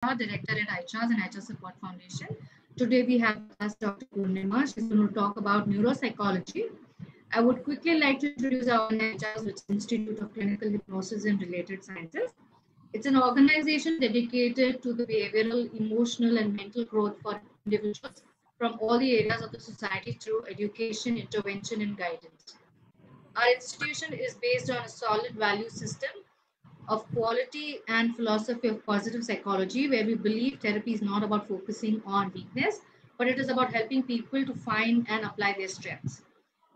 Director at iCHARS and iCHARS Support Foundation. Today we have with us Dr. Purnima. She's going to talk about neuropsychology. I would quickly like to introduce our iCHARS, which is Institute of Clinical Hypnosis and Related Sciences. It's an organization dedicated to the behavioral, emotional, and mental growth for individuals from all the areas of the society through education, intervention, and guidance. Our institution is based on a solid value system of quality and philosophy of positive psychology, where we believe therapy is not about focusing on weakness, but it is about helping people to find and apply their strengths.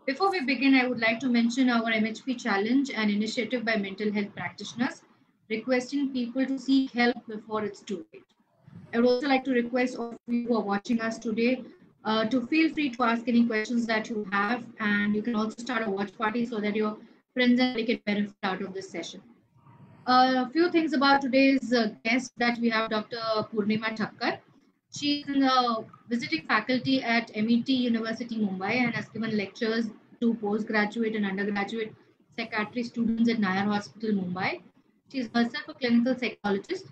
Before we begin, I would like to mention our MHP challenge, an initiative by mental health practitioners requesting people to seek help before it's too late. I would also like to request all of you who are watching us today to feel free to ask any questions that you have, and you can also start a watch party so that your friends and family can benefit out of this session. A few things about today's guest that we have Dr. Purnima Thakkar. She is visiting faculty at MET University Mumbai and has given lectures to postgraduate and undergraduate psychiatry students at Nayar Hospital Mumbai. She is herself a clinical psychologist.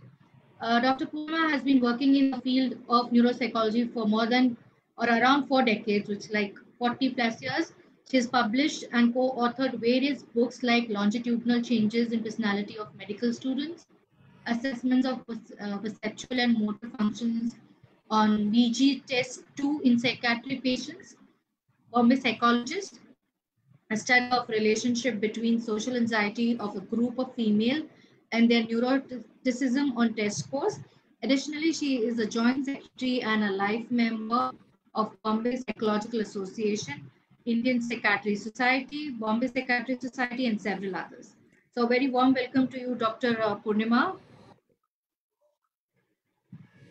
Dr. Purnima has been working in the field of neuropsychology for more than or around 4 decades, which is like 40 plus years. She has published and co-authored various books like Longitudinal Changes in Personality of Medical Students, Assessments of Perceptual and Motor Functions on BG Test 2 in Psychiatry Patients, Bombay Psychologist, a study of relationship between social anxiety of a group of female and their neuroticism on test scores. Additionally, she is a joint secretary and a life member of Bombay Psychological Association, Indian Psychiatry Society, Bombay Psychiatry Society, and several others. So, very warm welcome to you, Dr. Purnima.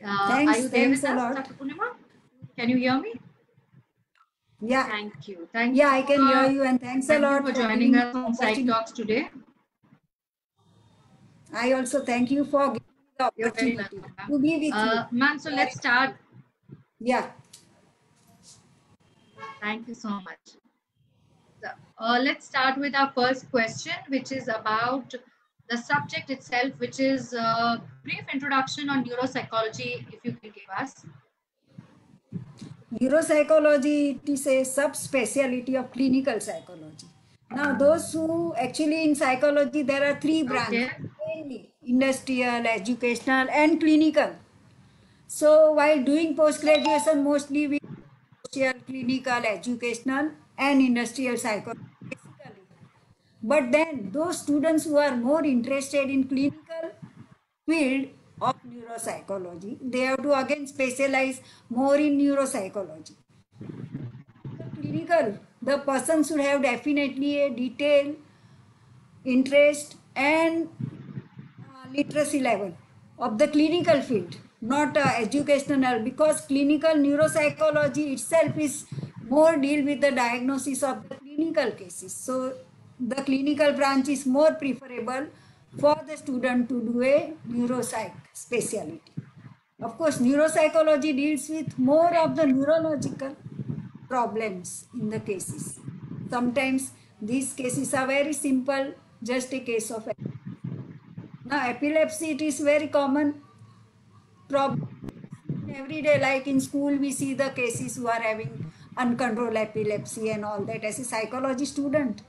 Are you there with us, Dr. Purnima? Can you hear me? Yeah. Thank you. Thank yeah, you. I can hear you, and thanks a lot for joining us on Psych Talks today. I also thank you for giving me the opportunity to be with you. Ma'am, so let's start. Yeah. Thank you so much. So, let's start with our first question, which is about the subject itself, which is a brief introduction on neuropsychology, if you can give us. Neuropsychology, it is a subspecialty of clinical psychology. Now, those who actually in psychology, there are three branches, mainly industrial, educational, and clinical. So, while doing post-graduation, mostly we social, clinical, educational, and industrial psychology, basically. But then, those students who are more interested in clinical field of neuropsychology, they have to again specialize more in neuropsychology. Clinical, the person should have definitely a detailed interest and literacy level of the clinical field, not educational, because clinical neuropsychology itself is more deal with the diagnosis of the clinical cases. So the clinical branch is more preferable for the student to do a neuropsych specialty. Of course, neuropsychology deals with more of the neurological problems in the cases. Sometimes these cases are very simple, just a case of now epilepsy, it is very common problem every day, like in school we see the cases who are having uncontrolled epilepsy and all that. As a psychology student,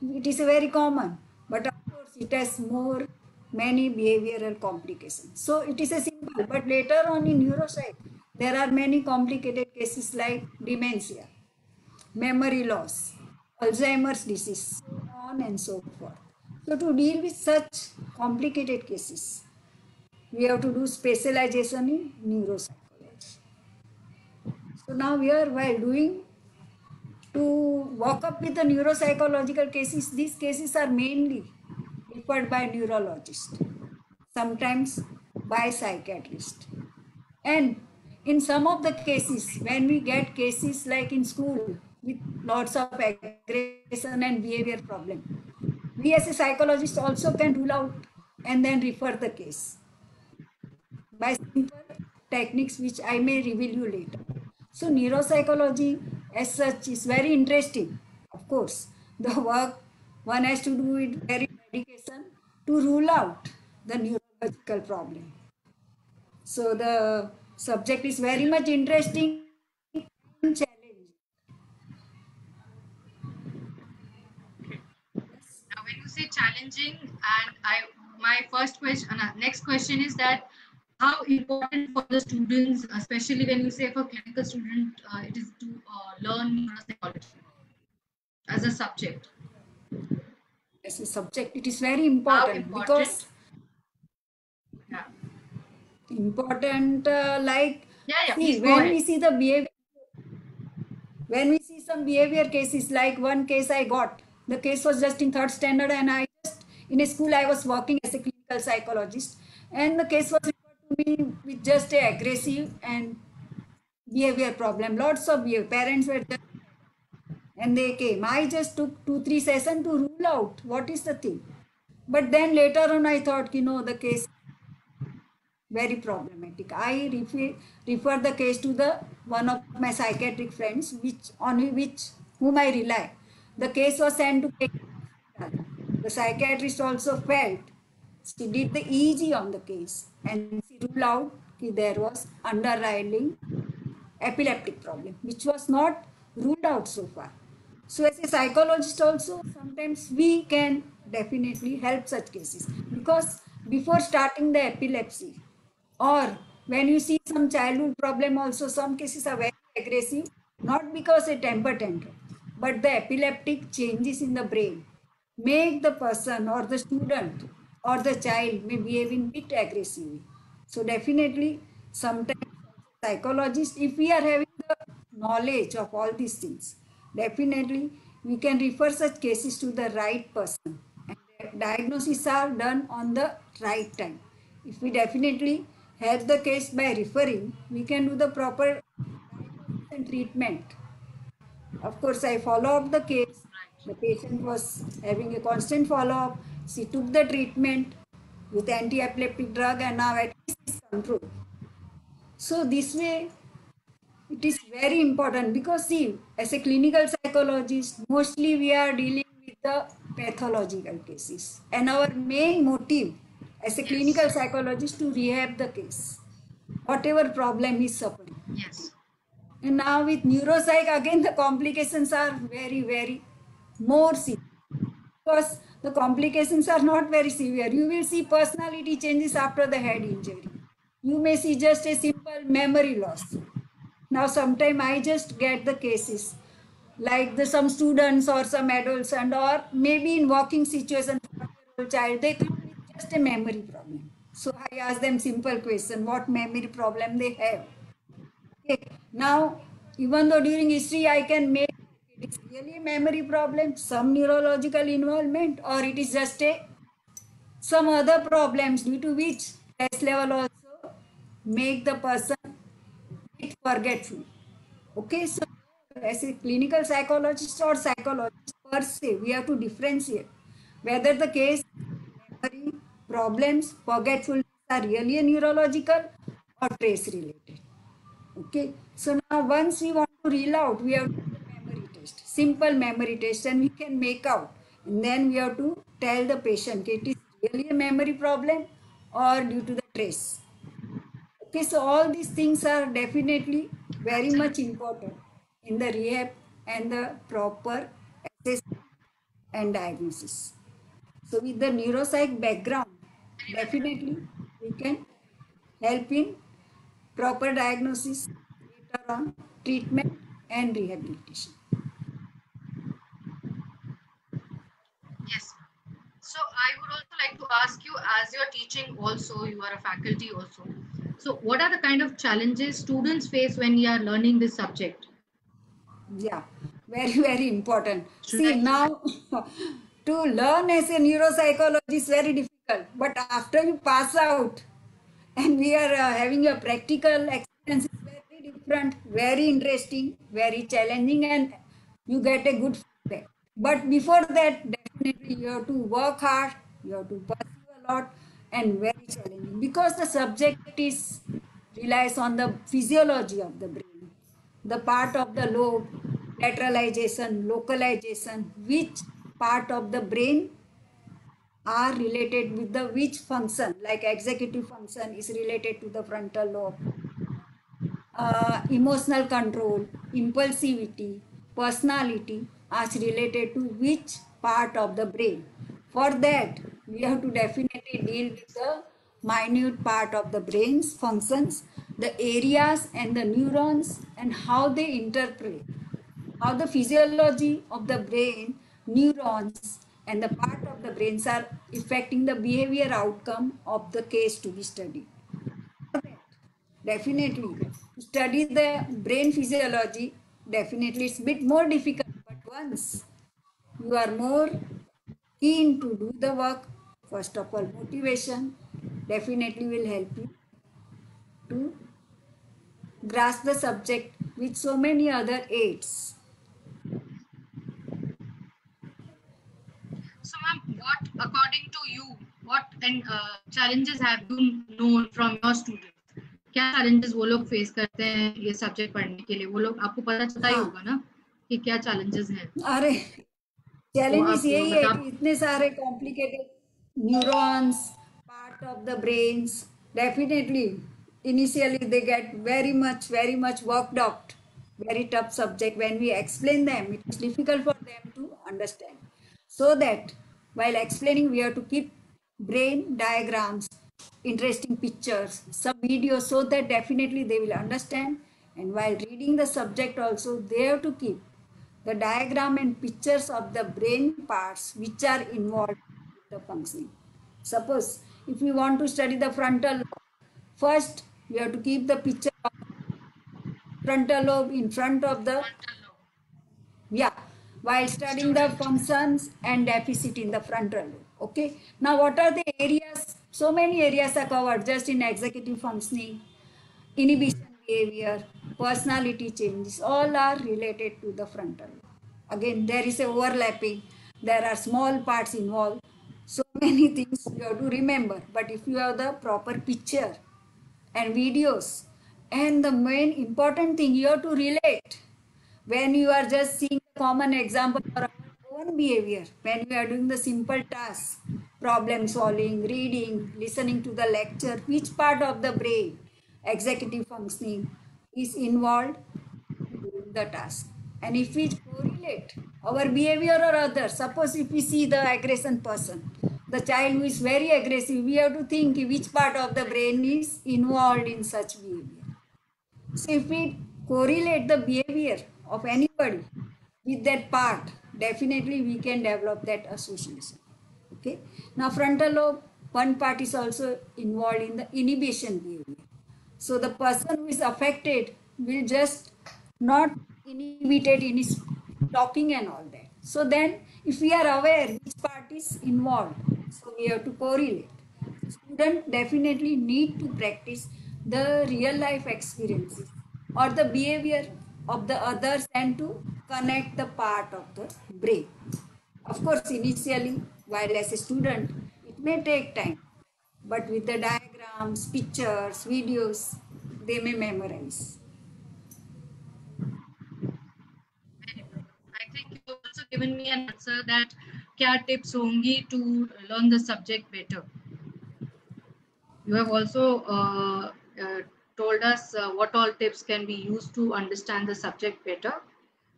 it is very common, but of course it has more many behavioral complications. So it is a simple, but later on in neuropsych there are many complicated cases like dementia, memory loss, Alzheimer's disease, so on and so forth. So to deal with such complicated cases, we have to do specialization in neuropsychology. So now we are, while doing, to walk up with the neuropsychological cases, these cases are mainly referred by neurologists, sometimes by psychiatrists. And in some of the cases, when we get cases like in school with lots of aggression and behavior problem, we as a psychologist also can rule out and then refer the case by simple techniques which I may reveal you later. So neuropsychology as such is very interesting. Of course, the work one has to do with very dedication to rule out the neurological problem. So the subject is very much interesting and challenging. Now, when you say challenging, and my first question, next question is that how important for the students, especially when you say for clinical student, it is to learn neuropsychology as a subject. As a subject, it is very How important important? because Yeah, important like yeah. see Please go when ahead. we see the behavior, when we see some behavior cases, like one case I got, the case was just in third standard, and I just in a school I was working as a clinical psychologist, and the case was referred to me with just a aggressive and behavior problem, lots of behavior. Parents were just and they came. I just took 2 3 sessions to rule out what is the thing. But then later on I thought, the case very problematic. I refer the case to the one of my psychiatric friends, which whom I rely. The case was sent to hospital. The psychiatrist also felt. She did the EEG on the case and she ruled out that there was underlying epileptic problem, which was not ruled out so far. So, as a psychologist, also sometimes we can definitely help such cases because before starting the epilepsy, or when you see some childhood problem, also some cases are very aggressive, not because a temper tantrum, but the epileptic changes in the brain make the person or the student or the child may behaving bit aggressively. So definitely sometimes psychologists, if we are having the knowledge of all these things, definitely we can refer such cases to the right person and the diagnoses are done on the right time. If we definitely help the case by referring, we can do the proper diagnosis and treatment. Of course, I follow up the case. The patient was having a constant follow up. She took the treatment with anti epileptic drug and now at least is controlled. So, this way it is very important because, see, as a clinical psychologist, mostly we are dealing with the pathological cases. And our main motive as a Yes, clinical psychologist to rehab the case, whatever problem is suffering. yes, And now with neuropsych, again the complications are very, very more severe because the complications are not very severe. You will see personality changes after the head injury. You may see just a simple memory loss. Now, sometime I just get the cases like some students or some adults and or maybe in walking situation, 4-year-old child, they come with just a memory problem. So I ask them simple question, what memory problem they have. Okay. Now, even though during history I can make it is really a memory problem, some neurological involvement, or it is just a some other problems due to which stress level also make the person bit forgetful. Okay, so as a clinical psychologist or psychologist per se, we have to differentiate whether the case memory problems, forgetfulness are really a neurological or trace related. Okay, so now once we want to rule out, we have to do the memory test, simple memory test, and we can make out. And then we have to tell the patient it is really a memory problem or due to the trace. Okay, so all these things are definitely very much absolutely. important in the rehab and the proper assessment and diagnosis. So with the neuropsych background, definitely we can help in proper diagnosis, later on treatment and rehabilitation. Yes. So I would also like to ask you, as you're teaching also, you are a faculty also. So what are the kind of challenges students face when you are learning this subject? Yeah, very, very important. Should See, I? now to learn as a neuropsychologist is very difficult, but after you pass out and we are having a practical experience, is very different, very interesting, very challenging, and you get a good feedback. But before that, definitely you have to work hard, you have to pursue a lot, and very challenging because the subject is relies on the physiology of the brain, the part of the lobe, lateralization, localization, which part of the brain are related with the which function, like executive function is related to the frontal lobe, emotional control, impulsivity, personality are related to which part of the brain. For that, we have to definitely deal with the minute part of the brain's functions, the areas and the neurons, and how they interpret, how the physiology of the brain, neurons, and the part of the brains are affecting the behavior outcome of the case to be studied. Definitely, to study the brain physiology, definitely it's a bit more difficult. But once you are more keen to do the work, first of all, motivation definitely will help you to grasp the subject with so many other aids. So, ma'am, what, according to you, what and challenges have you known from your students? क्या challenges वो लोग face करते हैं ये subject पढ़ने के लिए? वो लोग आपको पता चलता ही हाँ, होगा ना कि क्या challenges हैं? अरे तो चैलेंजेस आप यही है बता। कि इतने सारे complicated neurons part of the brains definitely initially they get very much worked out, very tough subject. When we explain them, it is difficult for them to understand, so that while explaining we have to keep brain diagrams, interesting pictures, some videos, so that definitely they will understand. And while reading the subject also, they have to keep the diagram and pictures of the brain parts which are involved in the functioning. Suppose if we want to study the frontal lobe, first we have to keep the picture of frontal lobe in front of the, yeah, while studying the Student. functions and deficit in the frontal lobe. Okay, now what are the areas? So many areas are covered just in executive functioning, inhibition behavior, personality changes, all are related to the frontal lobe. Again, there is a overlapping, there are small parts involved, so many things you have to remember. But if you have the proper picture and videos, and the main important thing, you have to relate. When you are just seeing a common example for our own behavior, when we are doing the simple tasks, problem solving, reading, listening to the lecture, which part of the brain, executive functioning, is involved in doing the task? And if we correlate our behavior or others, suppose if we see the aggression person, the child who is very aggressive, we have to think which part of the brain is involved in such behavior. So if we correlate the behavior of anybody with that part, definitely we can develop that association. Okay. Now frontal lobe, one part is also involved in the inhibition behavior. So the person who is affected will just not inhibited in his talking and all that. So then if we are aware which part is involved, so we have to correlate. Students definitely need to practice the real life experiences or the behavior of the others and to connect the part of the brain. Of course, initially, while as a student, it may take time, but with the diagrams, pictures, videos, they may memorize. I think you've also given me an answer that क्या tips होंगी to learn the subject better. You have also told us what all tips can be used to understand the subject better.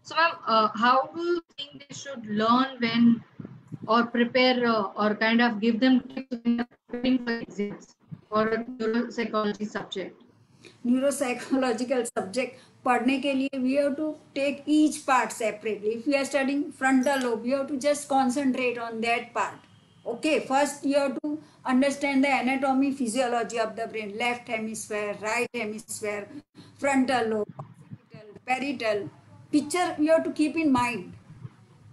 So, ma'am, how do you think they should learn when or prepare or kind of give them tips when they're preparing for exams for a neuropsychology subject? Neuropsychological subject पढ़ने के लिए we have to take each part separately. If we are studying frontal lobe, you have to just concentrate on that part. Okay, first you have to understand the anatomy, physiology of the brain, left hemisphere, right hemisphere, frontal lobe, occipital, parietal. Picture you have to keep in mind.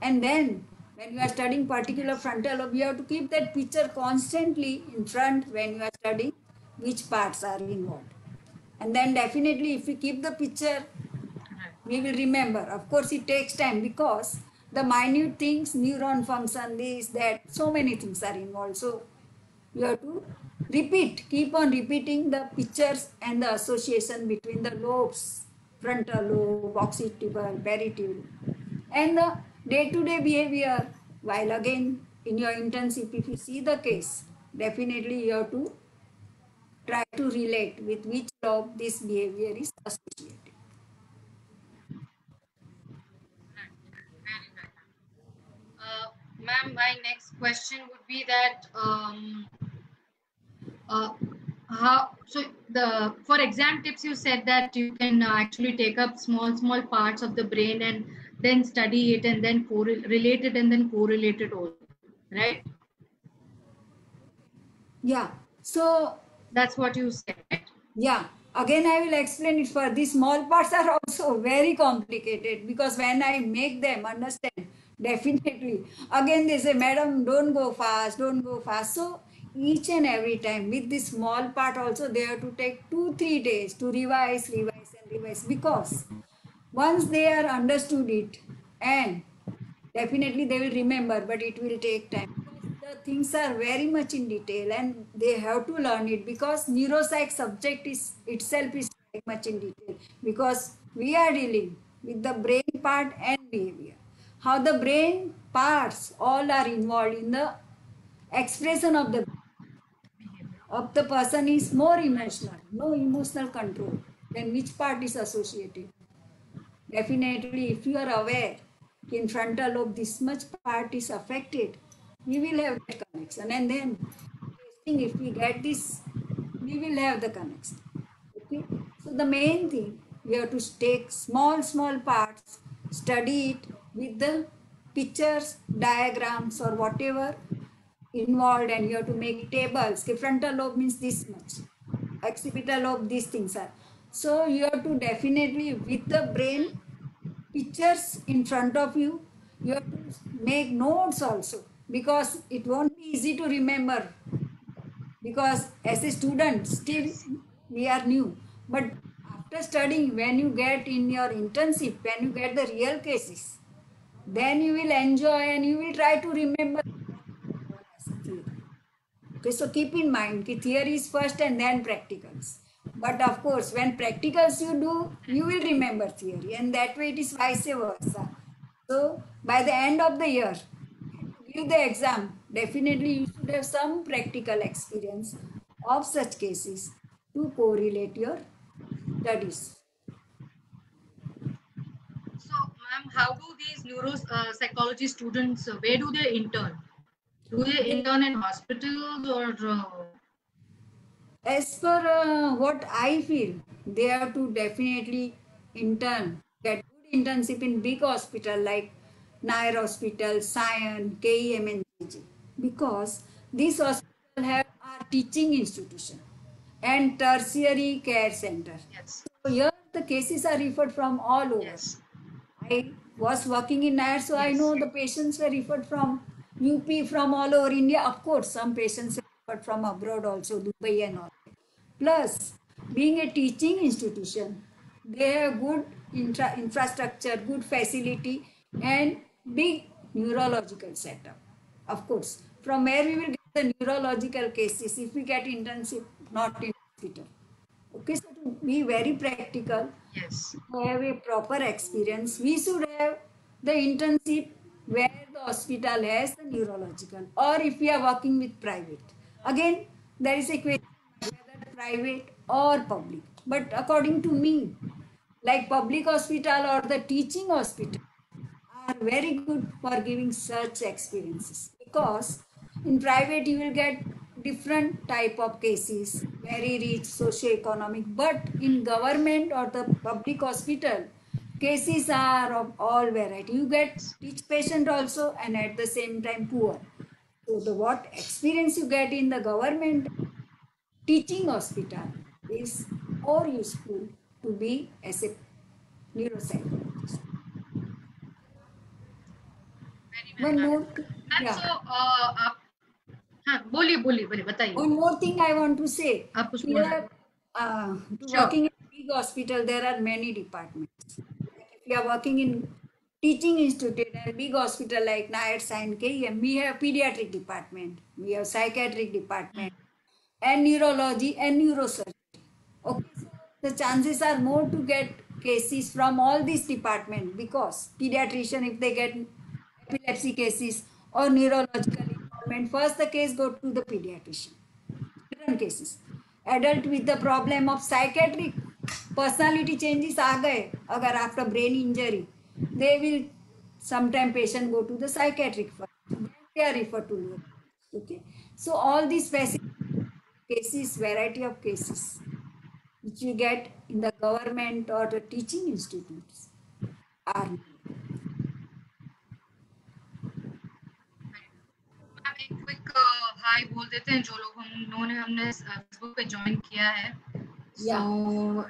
And then when you are studying particular frontal lobe, you have to keep that picture constantly in front when you are studying which parts are involved. And then definitely if we keep the picture, we will remember. Of course, it takes time because the minute things, neuron function, this, that, so many things are involved. So you have to repeat, keep on repeating the pictures and the association between the lobes, frontal lobe, occipital, parietal, and the day-to-day behavior, while again in your internship, if you see the case, definitely you have to try to relate with which lobe this behavior is associated. Very right. Ma'am, my next question would be that uh, how so the for exam tips you said that you can actually take up small parts of the brain and then study it and then relate it and then correlate it all, right? Yeah. So That's what you said, right? yeah, again I will explain it for these small parts are also very complicated because when I make them understand, definitely again they say, Madam, don't go fast, don't go fast. So each and every time with this small part also they have to take 2-3 days to revise, revise, and revise because once they are understood it and definitely they will remember, but it will take time because the things are very much in detail and they have to learn it because neuropsych subject is itself is very much in detail because we are dealing with the brain part and behavior. How the brain parts all are involved in the expression of the person is more emotional, no emotional control. Then which part is associated? Definitely, if you are aware in frontal lobe this much part is affected, we will have that connection. And then testing, if we get this, we will have the connection. Okay. So the main thing, we have to take small parts, study it with the pictures, diagrams, or whatever involved, and you have to make tables. Okay, frontal lobe means this much, occipital lobe, these things are. So you have to definitely with the brain pictures in front of you, you have to make notes also because it won't be easy to remember because as a student still Yes. we are new, but after studying when you get in your internship, when you get the real cases, then you will enjoy and you will try to remember what as a theory. Okay, so keep in mind that theory is first and then practicals. But of course, when practicals you do, you will remember theory, and that way it is vice versa. So by the end of the year, to give the exam, definitely you should have some practical experience of such cases to correlate your studies. So, ma'am, how do these neuropsychology students, where do they intern? Do they intern in hospitals or As per what I feel, they have to definitely intern, get good internship in big hospital like Nair Hospital, Sion, KEM, and JJ. Because these hospitals have are teaching institution and tertiary care center. yes, So here the cases are referred from all over. yes, I was working in NAR, so I yes, know the patients were referred from UP, from all over India. Of course, some patients were referred from abroad also, Dubai and all. Plus, being a teaching institution, they have good infrastructure, good facility, and big neurological setup. Of course, from where we will get the neurological cases if we get internship, not in hospital. Okay, so to be very practical, yes, to have a proper experience, we should have the internship where the hospital has the neurological, or if we are working with private. Again, there is a question whether private or public. But according to me, like public hospital or the teaching hospital are very good for giving such experiences because in private you will get different type of cases, very rich socio-economic, but in government or the public hospital cases are of all variety. You get rich patient also and at the same time poor. So the what experience you get in the government teaching hospital is more useful to be as a neuropsychologist. very well, One ma'am. more, And yeah. so, आप हाँ बोलिए बोलिए बोलिए बताइए One more thing I want to say. आप कुछ बोल रहे Here, थे to sure working in a big hospital, there are many departments. Like if you are working in teaching institute and big hospital like NIRS and KEM, we have pediatric department, we have psychiatric department, and neurology and neurosurgery. Okay, so the chances are more to get cases from all these departments because pediatrician, if they get epilepsy cases or neurological involvement, first the case go to the pediatrician. Children cases. Adult with the problem of psychiatric personality changes आ गए अगर after brain injury, they will sometime patient go to the psychiatric first. Then they are referred to neurologist. Okay, so all these cases, variety of cases which you get in the government or the teaching institutes are. एक quick हाय बोल देते हैं जो लोग हमने Facebook पे join किया है. So,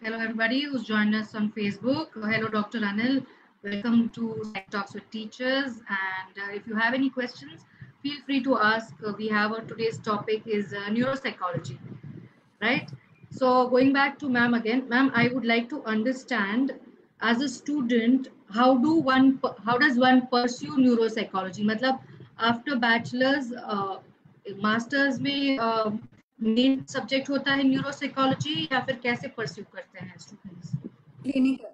hello everybody who's joined us on Facebook. Hello Dr. Anil. Welcome to Psych Talks with Teachers. And if you have any questions, feel free to ask. We have today's topic is neuropsychology, right? So going back to ma'am again, ma'am, I would like to understand as a student, how does one pursue neuropsychology? मतलब after bachelor's, masters में main subject होता है neuropsychology या फिर कैसे pursue करते हैं students? Clinical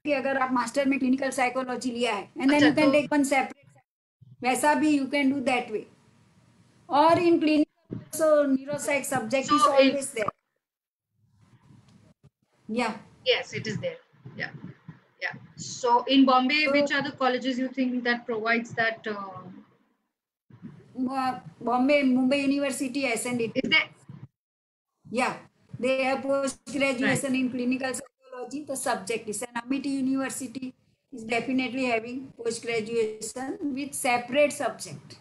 कि अगर आप मास्टर में क्लिनिकल साइकोलॉजी लिया है and then you can take one separate, वैसा भी you can do that way. और in clinical also neuropsych subject is always there. Yeah. Yes, it is there. Yeah. So in Bombay, which are the colleges you think that provides that? Bombay, Mumbai University, SNDT. Is there? Yeah, they have post graduation in clinical psychology. The subject is, and Amity University is definitely having post graduation with separate subject.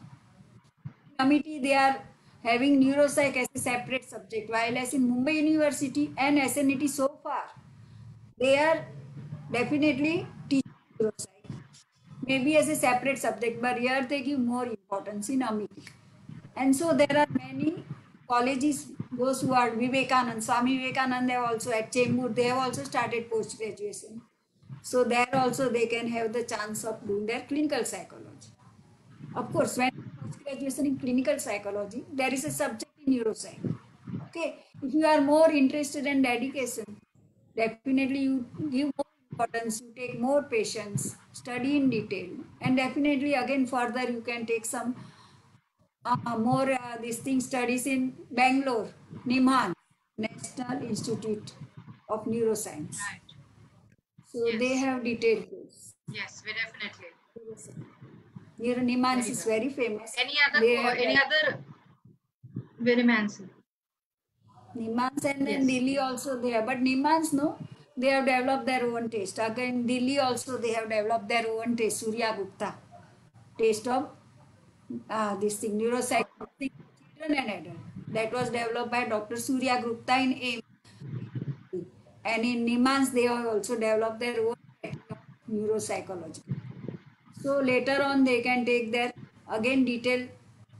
Amity, they are having neuropsych as a separate subject, while as in Mumbai University and SNET so far, they are definitely teaching neuropsych, maybe as a separate subject, but here they give more importance in Amity. And so there are many colleges, those who are Vivekanand, Swami Vivekanand, they also at Chembur, they have also started post graduation. So there also they can have the chance of doing their clinical psychology. Of course, when graduation in clinical psychology, there is a subject in neuropsych. Okay, if you are more interested in dedication, definitely you give more importance, you take more patience, study in detail, and definitely again further you can take some more these things studies in Bangalore, NIMHANS, National Institute of Neuroscience. Right. So yes, they have detailed course. Yes, we definitely. NIMHANS is very famous. Any other very fancy? NIMHANS and then Delhi also there, but NIMHANS no, they have developed their own taste. Again, Delhi also they have developed their own taste. Surya Gupta, taste of this thing, neuropsych children and adult. That was developed by Dr. Surya Gupta in AIIMS. And in NIMHANS, they have also developed their own neuropsychology. So later on, they can take their again detailed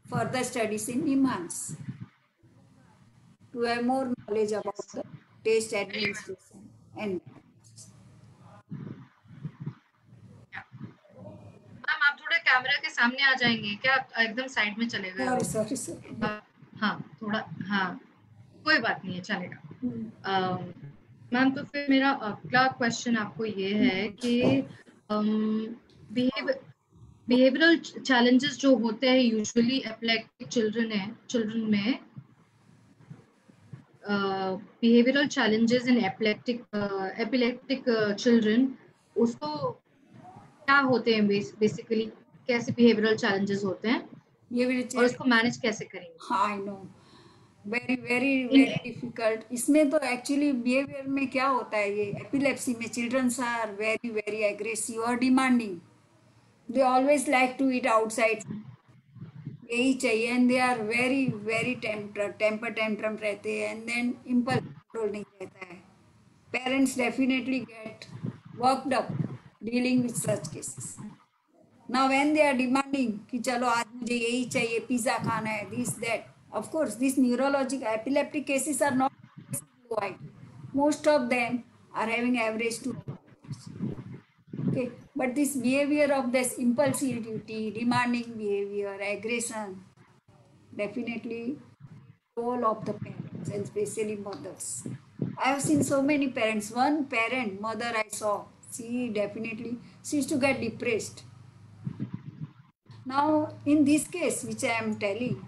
further studies in NIMHANS to have more knowledge about the taste administration and. आप थोड़ा camera के सामने आ जाएंगे क्या? आप एकदम side में चले गए? सॉरी. हाँ थोड़ा, हाँ कोई बात नहीं है, चलेगा. मैम तो फिर मेरा अगला क्वेश्चन आपको ये है कि बिहेवियरल चैलेंजेस जो होते हैं यूजुअली एपिलेप्टिक चिल्ड्रन में, behavioural challenges in epileptic children, उसको क्या होते हैं बेसिकली, कैसे बिहेवियरल चैलेंजेस होते हैं और उसको मैनेज कैसे करेंगे? हाँ, I know, very very very difficult. इसमें तो एक्चुअली बिहेवियर में क्या होता है, ये एपिलेप्सी में childrens are very very aggressive और demanding. They always like to eat outside, यही चाहिए, and they are very very temper tantrum रहते हैं, एंड देन इम्पल्स कंट्रोल नहीं रहता है. Parents definitely get worked up dealing with such cases. Now when they are demanding कि चलो आज मुझे यही चाहिए, पिज्जा खाना है, this that. Of course, these neurological epileptic cases are not wide. Most of them are having average 2 hours. Okay, but this behavior of this impulsivity, demanding behavior, aggression, definitely role of the parents and especially mothers. I have seen so many parents. One parent, mother I saw, she used to get depressed. Now, in this case, which I am telling,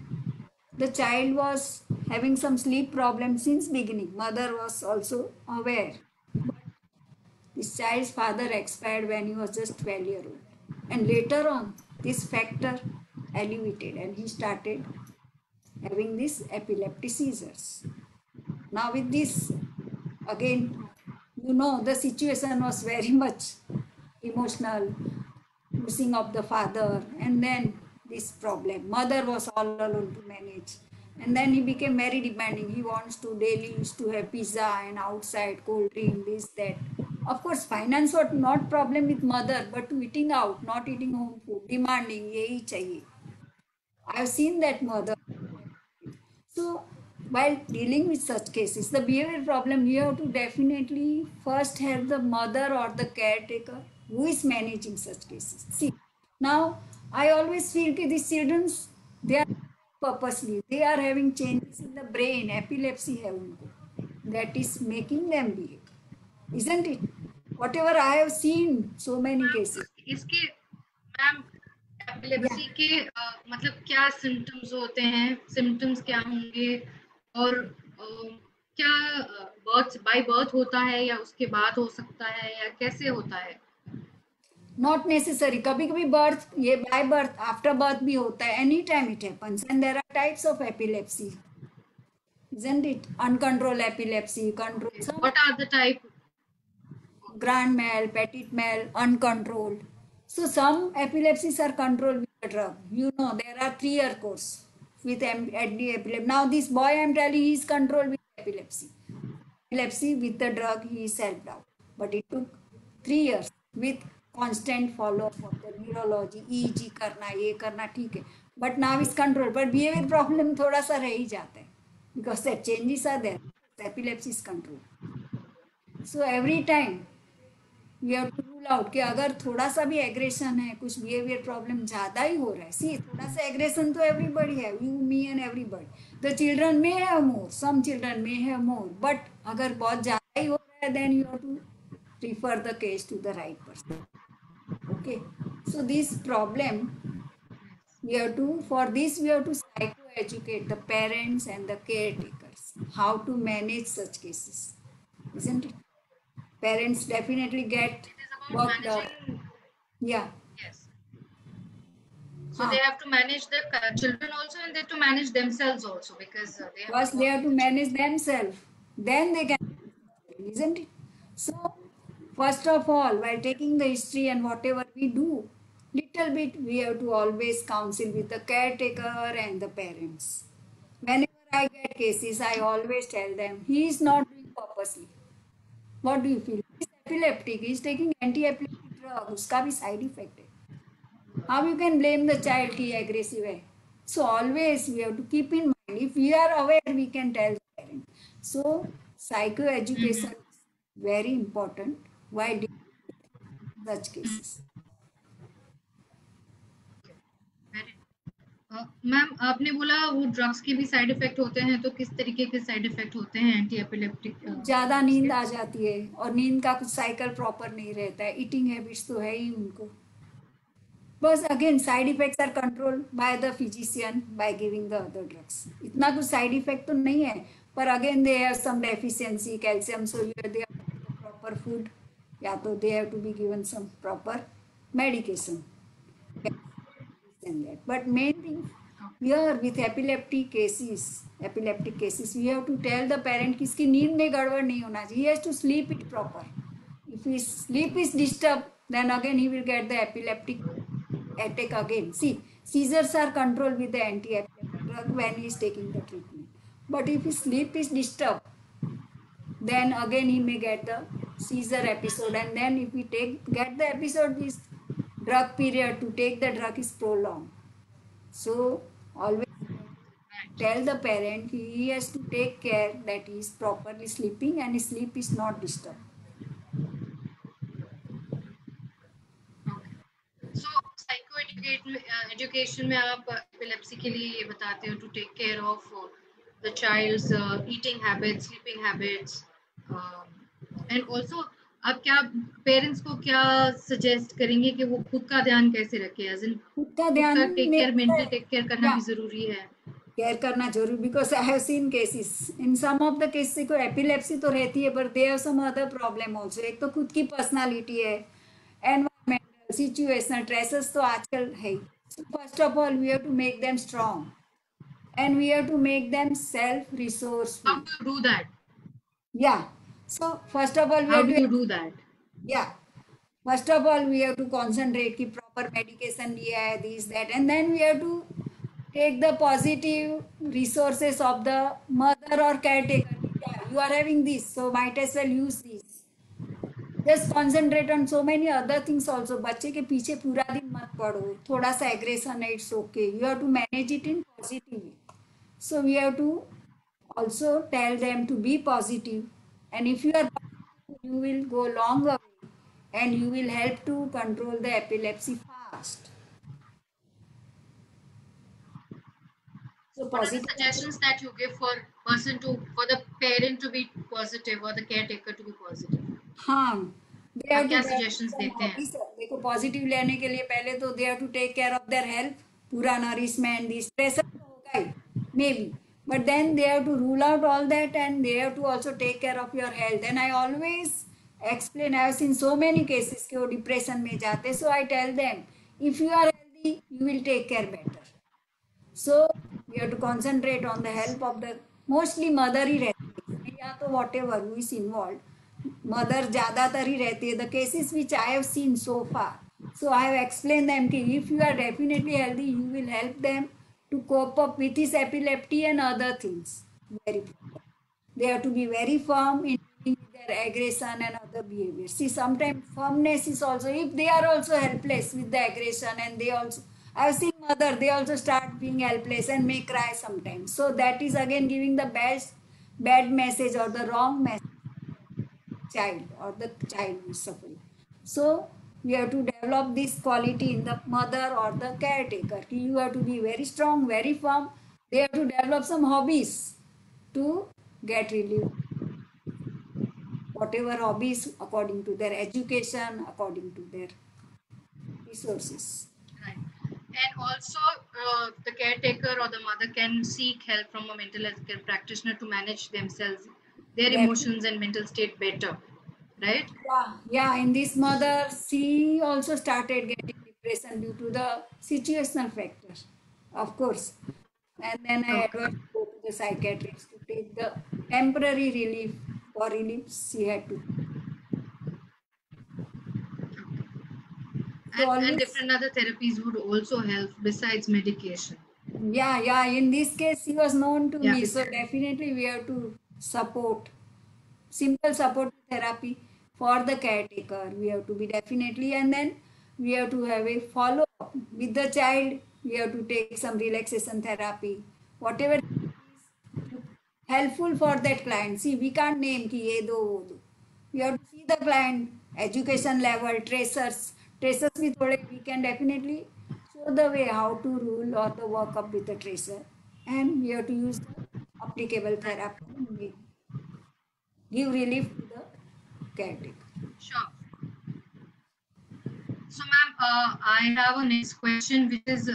the child was having some sleep problem since beginning. Mother was also aware. But this child's father expired when he was just 12-year old. And later on, this factor elevated and he started having these epileptic seizures. Now with this, again, the situation was very much emotional, losing of the father, and then this problem. Mother was all alone to manage. And then he became very demanding. He wants to daily used to have pizza and outside cold drink, this, that. Of course, finance was not problem with mother, but to eating out, not eating home food, demanding, yehi chahiye. I've seen that mother. So, while dealing with such cases, the behavior problem, you have to definitely first have the mother or the caretaker who is managing such cases. See, now I always feel that these children, they are purposely, they are having changes in the brain, epilepsy है उनको, that is making them behave, isn't it? Whatever I have seen, so many cases. इसके ma'am Yeah. Epilepsy के मतलब क्या symptoms होते हैं, symptoms क्या होंगे और क्या बर्थ बाय बर्थ होता है या उसके बाद हो सकता है या कैसे होता है? नॉट नेसेसरी, कभी कभी बर्थ, ये बाय बर्थ, आफ्टर बर्थ भी होता है, any time it happens and there are types of epilepsy, isn't it? Uncontrolled epilepsy, control, some What are the type? grand mal, petit mal, uncontrolled. So some epilepsies are controlled with the drug. There are 3-year course with anti-epilepsy. Now this boy I'm telling, he is controlled with epilepsy. Epilepsy with the drug he is helped out. But it took 3 years with constant follow-up of the neurology, EEG करना, ये करना, ठीक है. But now is controlled. But behavior problem थोड़ा सा रह ही जाता है. Because the changes are there. Epilepsy is controlled. So every time we have to rule out कि अगर थोड़ा सा भी एग्रेशन है, कुछ बिहेवियर प्रॉब्लम ज्यादा ही हो रहा है, सी थोड़ा सा एग्रेशन तो एवरीबडी है, you me and everybody, the children में हैव मोर, सम चिल्ड्रन में हैव मोर, बट अगर बहुत ज्यादा ही हो रहा है then you have to refer the case to the right person. Okay, so this problem for this we have to psychoeducate the parents and the caretakers how to manage such cases, isn't it? Parents definitely get It is about worked up. managing. Yeah. Yes. So they have to manage the children also, and they have to manage themselves also because they have First to they work have to with the manage children. themselves, then they can, isn't it? So first of all, while taking the history and whatever we do, little bit we have to always counsel with the caretaker and the parents. Whenever I get cases, I always tell them he is not doing purposely. What do you feel? He's epileptic, he's taking anti-epileptic drug, उसका भी side effect है. How you can blame the child ki aggressive hai? So always we have to keep in mind. If we are aware, we can tell the parent. So psychoeducation is very important while dealing with such cases. Ma'am आपने बोला वो drugs के भी side effect होते हैं, तो किस तरीके के साइड इफेक्ट होते हैं एंटी एपिलेप्टिक ज्यादा नींद आ जाती है और नींद का कुछ साइकिल प्रॉपर नहीं रहता है, ईटिंग हैबिट्स तो है ही उनको. बस again side effects are control by the physician by giving the other drugs. इतना कुछ साइड इफेक्ट तो नहीं है, पर again they have some deficiency calcium, so they have proper food, या तो they have to be given some proper medication. But main thing here with epileptic cases, we have to tell the parent कि इसकी नींद में गड़बड़ नहीं होना चाहिए. He has to sleep it proper. If his sleep is disturbed, then again he will get the epileptic attack again. See, seizures are controlled with the anti-epileptic drug when he is taking the treatment. But if his sleep is disturbed, then again he may get the seizure episode. And then if we get the episode, this drug period to take the drug is prolonged. So always tell the parent he has to take care that he is properly sleeping and his sleep is not disturbed. So psycho education में आप epilepsy के लिए ये बताते हो to take care of the child's eating habits, sleeping habits, and also आप क्या parents को क्या सजेस्ट करेंगे कि वो खुद का ध्यान कैसे रखें, एज इन खुद का खुद ध्यान का टेक में केयर, मेंटल टेक केयर करना या भी जरूरी है? केयर करना जरूरी, because I have seen cases, in some of the cases को एपिलेप्सी तो रहती है पर they have some other problem also. एक तो खुद की पर्सनालिटी है, एनवायरमेंटल सिचुएशनल स्ट्रेसेस तो आजकल है ही। First of all we have to make them strong and we have to make them self how resourceful. Do you do that? Yeah so first of all we how have do to, you do that? Yeah first of all we have to concentrate कि proper medication लिया है, this that, and then we have to take the positive resources of the mother or caretaker. Yeah, you are having this, so might as well use this. Just concentrate on so many other things also. बच्चे के पीछे पूरा दिन मत पड़ो, थोड़ा सा aggression है, it's okay, you have to manage it in positive way. So we have to also tell them to be positive, and if you are positive, you will go long way and you will help to control the epilepsy fast. So What are the positive. suggestions that you give for the parent to be positive or the caretaker to be positive? हाँ, they have आप to क्या develop suggestions some देते हैं? hobbies. देखो positive लेने के लिए पहले तो they have to take care of their health, पूरा नरिशमेंट, दिस प्रेशर तो होगा ही maybe, but then they have to rule out all that and they have to also take care of your health. And I always explain, I have seen so many cases के वो depression में जाते, so I tell them if you are healthy you will take care better. So we have to concentrate on the help of the mostly mother ही रहती है इसमें, या तो whatever who is involved, mother ज़्यादातर ही रहती है. The cases which I have seen so far, so I have explained them कि if you are definitely healthy, you will help them to cope up with his epilepsy and other things very proper. They have to be very firm in dealing with their aggression and other behaviors. See, sometimes firmness is also, if they are also helpless with the aggression and they also, I've seen mother, they also start being helpless and may cry sometimes. So that is again giving the bad message or the wrong message child, or the child who is suffering. So we have to develop this quality in the mother or the caretaker. You have to be very strong, very firm. They have to develop some hobbies to get relief. Whatever hobbies according to their education, according to their resources. Right. And also, the caretaker or the mother can seek help from a mental health care practitioner to manage themselves, their Definitely. emotions and mental state better, right? Yeah. In this mother, she also started getting depression due to the situational factor, of course. And then I Okay. advised to go to the psychiatrist to take the temporary relief. For relief, she had to. So And always, different other therapies would also help besides medication. yeah. In this case, she was known to Yeah. me. So definitely we have to support. Simple support therapy for the caretaker. We have to be definitely, and then we have to have a follow up with the child. We have to take some relaxation therapy, whatever is helpful for that client. See, we can't name ki ye do wo do. We have to see the client education level, tracers भी थोड़े, we can definitely show the way how to rule or the work up with the tracer, and we have to use the applicable Right. therapy to give relief to the caretaker. Sure. So, ma'am, I have a next question, which is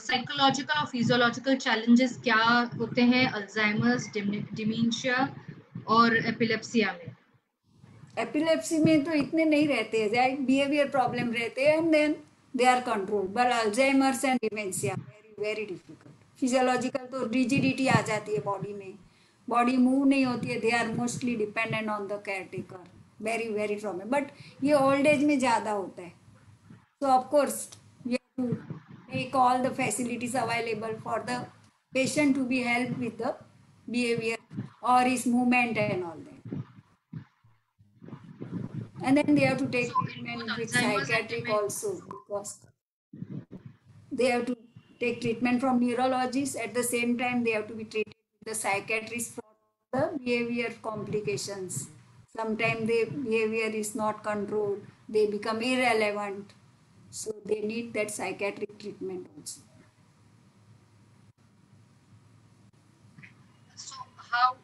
psychological or physiological challenges क्या होते हैं Alzheimer's, dementia और एपिलेप्सिया में? Epilepsy में तो इतने नहीं रहते हैं, बिहेवियर प्रॉब्लम रहते हैं and then they are control, but Alzheimer's and dementia very very difficult. Physiological तो रिजिडिटी आ जाती है बॉडी में, बॉडी मूव नहीं होती है, they are mostly dependent on the caretaker, very very problem. But ये ओल्ड एज में ज़्यादा होता है. So of course, we have to make all the facilities available for the patient to be helped with the behavior or his movement and all that. And then they have to take So, in both treatment with Alzheimer's and psychiatric also, because they have to take treatment from neurologists. At the same time, they have to be treated with the psychiatrist for the behavior complications. Sometimes the behavior is not controlled, they become irrelevant. So they need that psychiatric treatment also. so how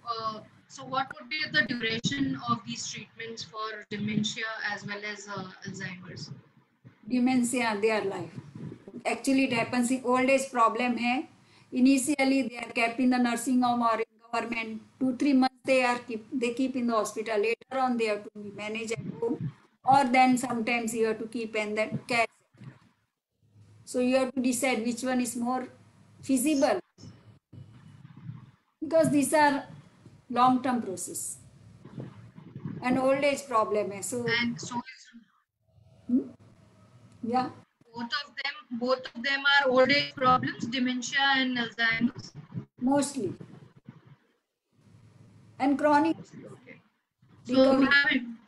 So what would be the duration of these treatments for dementia as well as Alzheimer's? Dementia, their life. Actually, it happens in old age problem hai. Initially, they are kept in the nursing home or in government. 2-3 months they keep in the hospital. Later on, they have to manage at home, or then sometimes you have to keep in that care. So you have to decide which one is more feasible, because these are long term process and old age problem hai. So And so is yeah, both of them are old age problems, dementia and Alzheimer's. mostly, and chronic Okay. So you recovery haven't.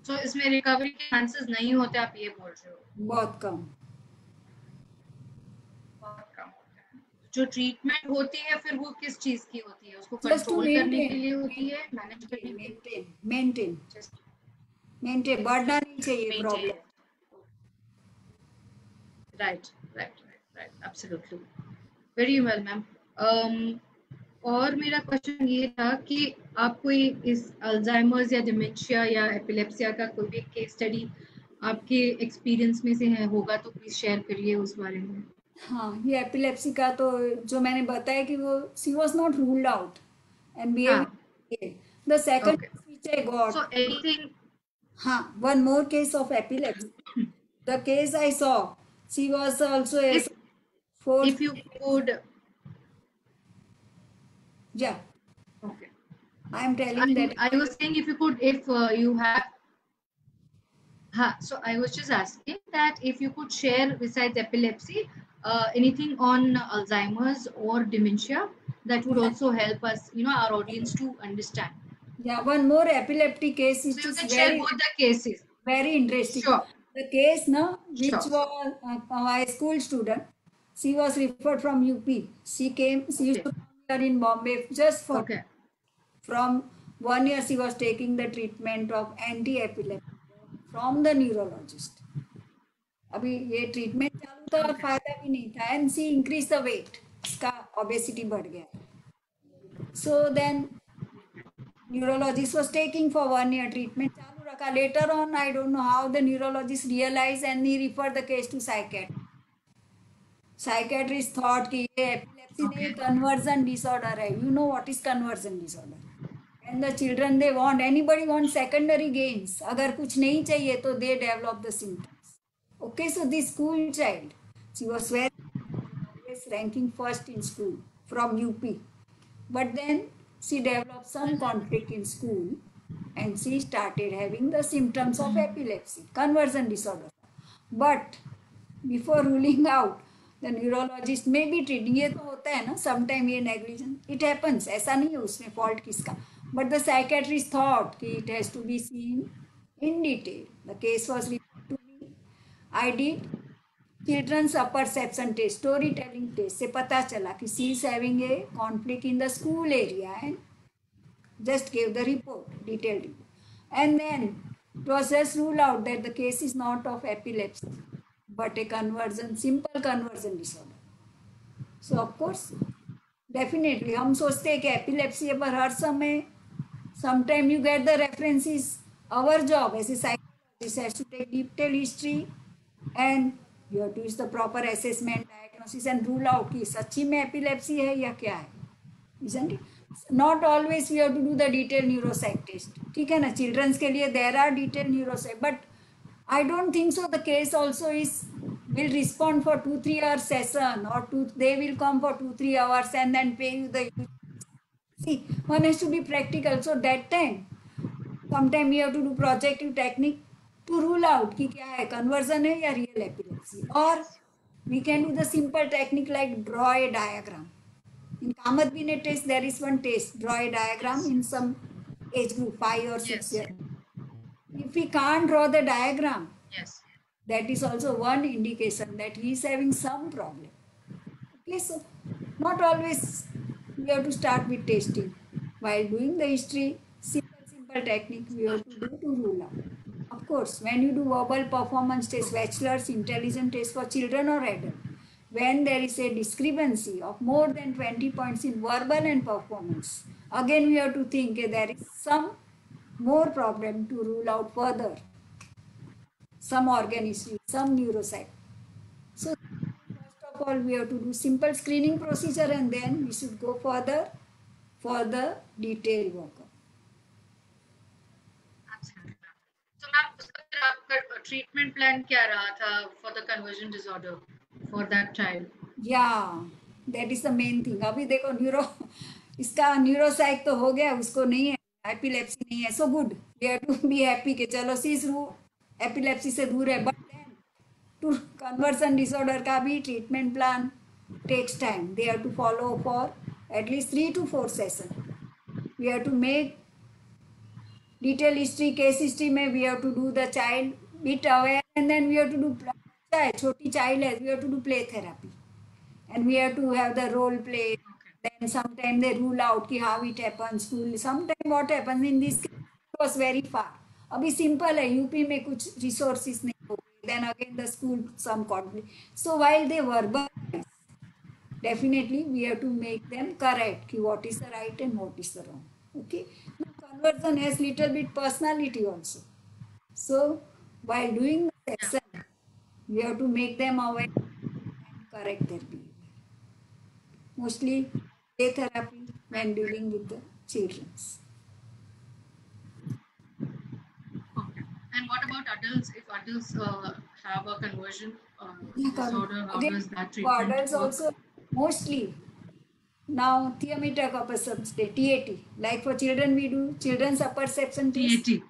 So इसमें recovery के chances नहीं होते, आप ये बोल रहे हो? बहुत कम. बहुत कम होते हैं. जो ट्रीटमेंट होती है फिर वो किस चीज की होती है? उसको Just to कंट्रोल करने के maintain, लिए होती है, मैनेज करने के लिए? Just maintain. बढ़ना नहीं चाहिए maintain problem. it. Right. Absolutely. Very well, ma'am. और मेरा क्वेश्चन ये था कि आप कोई इस अल्जाइमर्स या डिमेंशिया या एपिलेप्सिया का कोई भी केस स्टडी आपके एक्सपीरियंस में से है होगा तो प्लीज शेयर करिए उस बारे में. हाँ, ये एपिलेप्सी का तो जो मैंने बताया कि वो she was not ruled out and behaving. The second which I got, So anything. हाँ, one more case of epilepsy. The case I saw, she was also a fourth. If you could. Yeah, Okay. I am telling that. I was saying if you could, if you have. So I was just asking that if you could share besides epilepsy, anything on Alzheimer's or dementia that would also help us, our audience to understand. Yeah, one more epileptic case which So you is can share both the cases. very interesting. Sure. The case, no, which Sure. was a high school student. She was referred from UP. She used to come here in Bombay just for. Okay. From 1 year, she was taking the treatment of anti-epileptic from the neurologist. अभी ये treatment चालू था और फायदा भी नहीं था, and she increase the weight, इसका ओबेसिटी बढ़ गया. So then neurologist was taking for 1 year treatment चालू रखा. Later on, I don't know how the neurologist realized and he referred the case to psychiatrist. Psychiatrist thought कि ये epilepsy नहीं, conversion disorder है. You know what is conversion disorder? And the children, they want, anybody wants secondary gains. अगर कुछ नहीं चाहिए तो they develop the symptoms. Okay, so this school child, she was very always ranking first in school from UP. But then she developed some conflict in school and she started having the symptoms of epilepsy, conversion disorder. But before ruling out, the neurologist may be treating. ये तो होता है ना, sometime ये negligence, it happens. ऐसा नहीं है उसमें fault किसका. But the psychiatrist thought कि it has to be seen in detail. The case was referred to me. I did children's perception test, storytelling test. से पता चला कि she is having a conflict in the school area and just gave the report, detailed report. And then it was just ruled out that the case is not of epilepsy, but a conversion, simple conversion disorder. So of course, definitely, हम सोचते हैं कि epilepsy है, पर हर समय, sometime you get the references. Our job as a psychologist has to take detailed history and you have to use the proper assessment, diagnosis and rule out कि सच्ची में epilepsy है या क्या है, isn't it? Not always we have to do the detailed neuropsych test. ठीक है ना, children's के लिए there are detailed neuropsych, but I don't think so. The case also will respond for 2-3 hours session, or they will come for 2-3 hours and then pay you the. See, one has to be practical. So that time, sometime you have to do projective technique to rule out कि क्या है, conversion है या real epilepsy. Or we can do the simple technique like draw a diagram. In Kamath Binet test, there is one test, draw a diagram in some age group, 5 or 6 years. If we can't draw the diagram, that is also one indication that he is having some problem. Okay, so not always we have to start with testing. While doing the history, simple technique we have to do to rule out. Of course, when you do verbal performance test, bachelor's intelligence test for children or adult, when there is a discrepancy of more than 20 points in verbal and performance, again we have to think there is some more problem to rule out further, some organ issue, some neuropsych. So first of all, we have to do simple screening procedure and then we should go further for the detailed workup. So ma'am उसका फिर आपका treatment plan क्या रहा था for the conversion disorder for that child? Yeah, that is the main thing. अभी देखो इसका न्यूरोसाइक तो हो गया, उसको नहीं है, एपिलेप्सी नहीं है, so good. We have to be happy कि चलो सी एपिलेप्सी से दूर है. But then to conversion disorder का भी treatment plan takes time. They have to follow for at least 3 to 4 sessions. We have to make detailed history, case history में we have to do the child bit aware and then we have to do छोटी child है, we have to do play therapy and we have to have the role play. Then sometimes they rule out कि how it happens school. Sometimes what happens in this case was very far. अभी simple है, UP में कुछ resources नहीं हो. Then again the school some conflict. So while they verbalize, definitely we have to make them correct कि what is the right and what is the wrong. Okay. Now, conversion has little bit personality also. So while doing the session, we have to make them aware and correct their behavior. Mostly play therapy when dealing with the children. Okay. And what about adults? If adults have a conversion disorder, how does that For treatment adults work? also mostly now theometric upper substrate TAT. Like for children we do children's apperception test. TAT.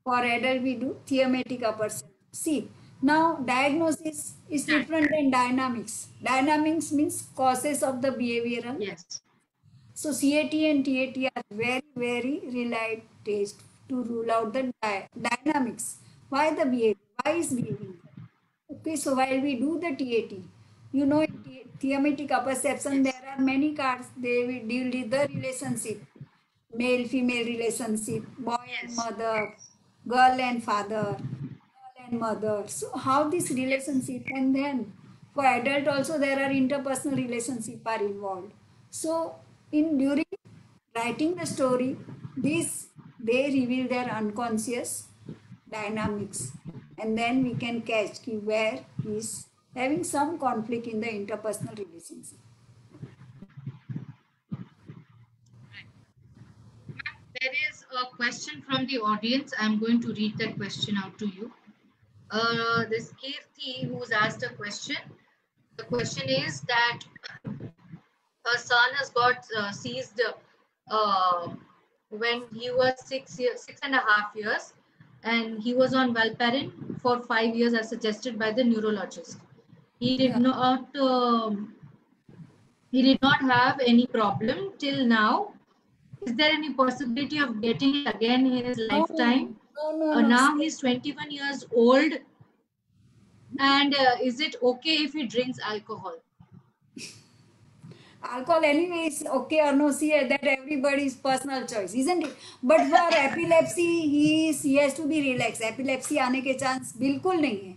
For adult we do theometric apperception. See, now diagnosis is different than dynamics. Dynamics means causes of the behavioral. Yes. So CAT and TAT are very, very relied test to rule out the dynamics. Why the behavior? Why is behaving? Okay, so while we do the TAT, you know, in theometric apperception, there are many cards. They will deal with the relationship, male-female relationship, boy and mother, girl and father, girl and mother. So how this relationship, and then for adult also there are interpersonal relationship are involved. So in during writing the story, this they reveal their unconscious dynamics and then we can catch where he is having some conflict in the interpersonal relationship. There is a question from the audience. I'm going to read that question out to you. This Kirti who's asked a question. The question is that her son has got seized when he was 6.5 years, and he was on Valparin for 5 years as suggested by the neurologist. He did not have any problem till now. Is there any possibility of getting it again in his lifetime? No. Now he's 21 years old, and is it okay if he drinks alcohol? Alcohol anyway is okay or no, see that everybody's personal choice, isn't it? But for epilepsy, he has to be relaxed. Epilepsy आने के chance बिल्कुल नहीं है.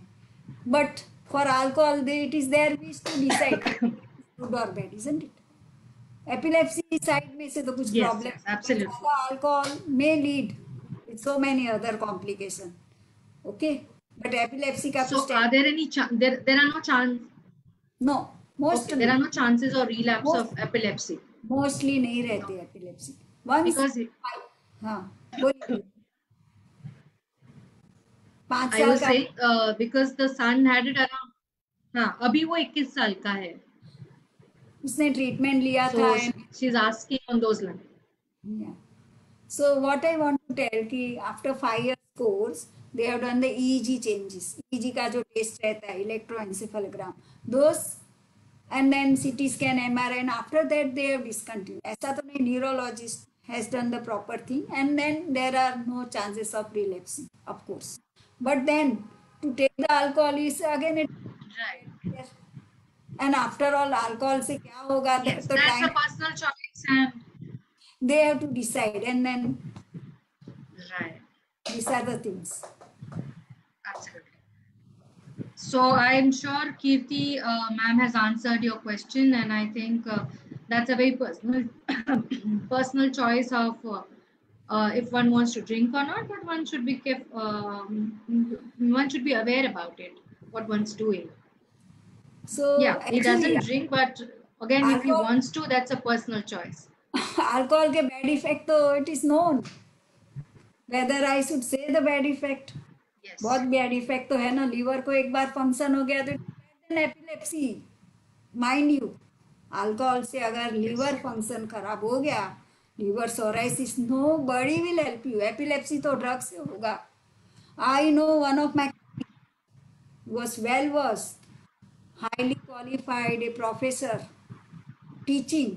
But for alcohol, it is their wish to decide good or bad, isn't it? Epilepsy side में से तो कुछ problem. Yes, absolutely. Alcohol may lead with so many other complications. Okay, but epilepsy का So are there any there are no chance? No. There are no chances of relapse of epilepsy. Mostly नहीं रहते epilepsy. Once Because हाँ बोलिए. I was saying because the son had it around. हाँ अभी वो 21 साल का है. उसने treatment लिया So था. she's asking on those lines. Yeah. So what I want to tell कि after 5 years course they have done the EEG changes. EEG का जो test रहता है electroencephalogram. Those and then CT scan, MRI, and after that they have discontinued. ऐसा तो नहीं, neurologist has done the proper thing, and then there are no chances of relapsing, of course. But then to take the alcohol is again it. Right. And after all, alcohol से क्या होगा? Yes, that's a personal choice, and they have to decide, and then right. These are the things. Absolutely. So I'm sure Kirti ma'am has answered your question, and I think that's a very personal personal choice of if one wants to drink or not. But one should be one should be aware about it, what one's doing. So Yeah, he actually, doesn't drink, but again, if he alcohol wants to, that's a personal choice. Alcohol के bad effect तो it is known, whether I should say the bad effect. बहुत Yes. Bad effect तो है ना, liver को एक बार function हो गया तो एपिलेप्सी, माइंड यू। अल्कोहल से अगर Yes. लीवर फंक्शन खराब हो गया, liver psoriasis, nobody will help you. Epilepsy तो ड्रग से होगा। I know one of my was well versed, highly qualified, a professor teaching,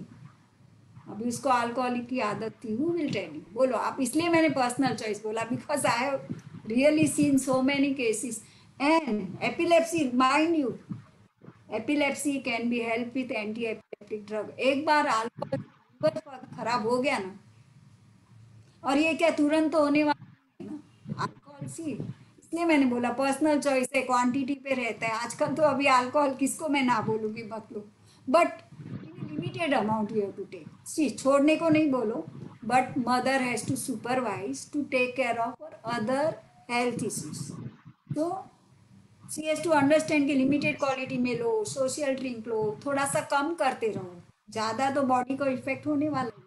अभी उसको अल्कोहलिक की आदत थी। Who will tell you? बोलो आप। इसलिए मैंने पर्सनल चॉइस बोला, because I have really seen so many cases. And epilepsy, mind you, epilepsy can be help with anti epileptic drug. एक बार अल्कोहल खराब हो गया ना, और ये क्या तुरंत तो होने वाला है ना अल्कोहल सी। इसलिए मैंने बोला पर्सनल चॉइस है, क्वांटिटी पे रहता है। आजकल तो अभी अल्कोहल किसको मैं ना बोलूँगी मत लो, but limited amount you have to take. She छोड़ने को नहीं बोलो, but mother has to supervise to take care of other health issues. तो सी हैज टू अंडरस्टैंड कि लिमिटेड क्वालिटी में लो, सोशल ड्रिंक लो, थोड़ा सा कम करते रहो। ज़्यादा तो बॉडी को इफेक्ट होने वाला है।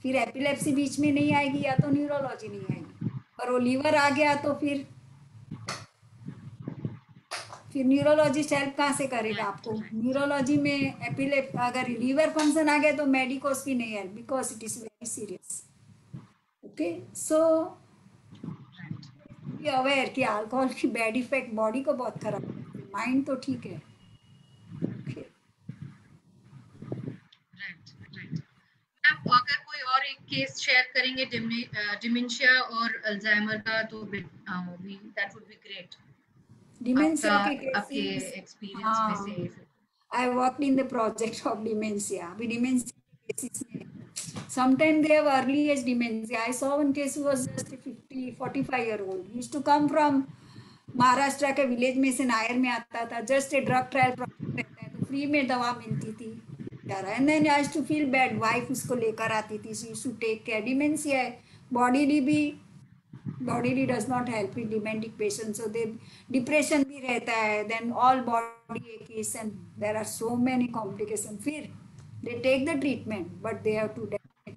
फिर एपिलेप्सी बीच में नहीं आएगी या तो न्यूरोलॉजी नहीं आएगी, और वो लीवर आ गया तो फिर न्यूरोलॉजिस्ट हेल्प कहाँ से करेगा Right. आपको? Right. न्यूरोलॉजी में अगर लीवर फंक्शन आ गया तो मेडिकोस भी नहीं help, because it is very serious. Okay, so Right. Be aware कि अल्कोहल की बैड इफेक्ट बॉडी को बहुत खराब करती है, माइंड तो ठीक है। Okay, Right. Right. मैम अगर कोई और एक केस शेयर करेंगे डिमेंशिया और अल्जाइमर का तो दैट वुड बी ग्रेट। आपका डिमेंशिया के आपके केसेस, एक्सपीरियंस में हाँ, से। I worked in the project of dementia. अभी dementia cases में sometimes they have early age dementia. I saw one case who was just 45 year old. He used to come from Maharashtra के village में से नायर में आता था। Just a drug trial project रहता है तो फ्री में दवा मिलती थी यार। And then I to feel bad, wife उसको लेकर आती थी, she used to take care. Dementia है, bodily does not help with dementic patient, so they depression भी रहता है, then all body aches and there are so many complication. फिर they take the treatment but they have to definitely,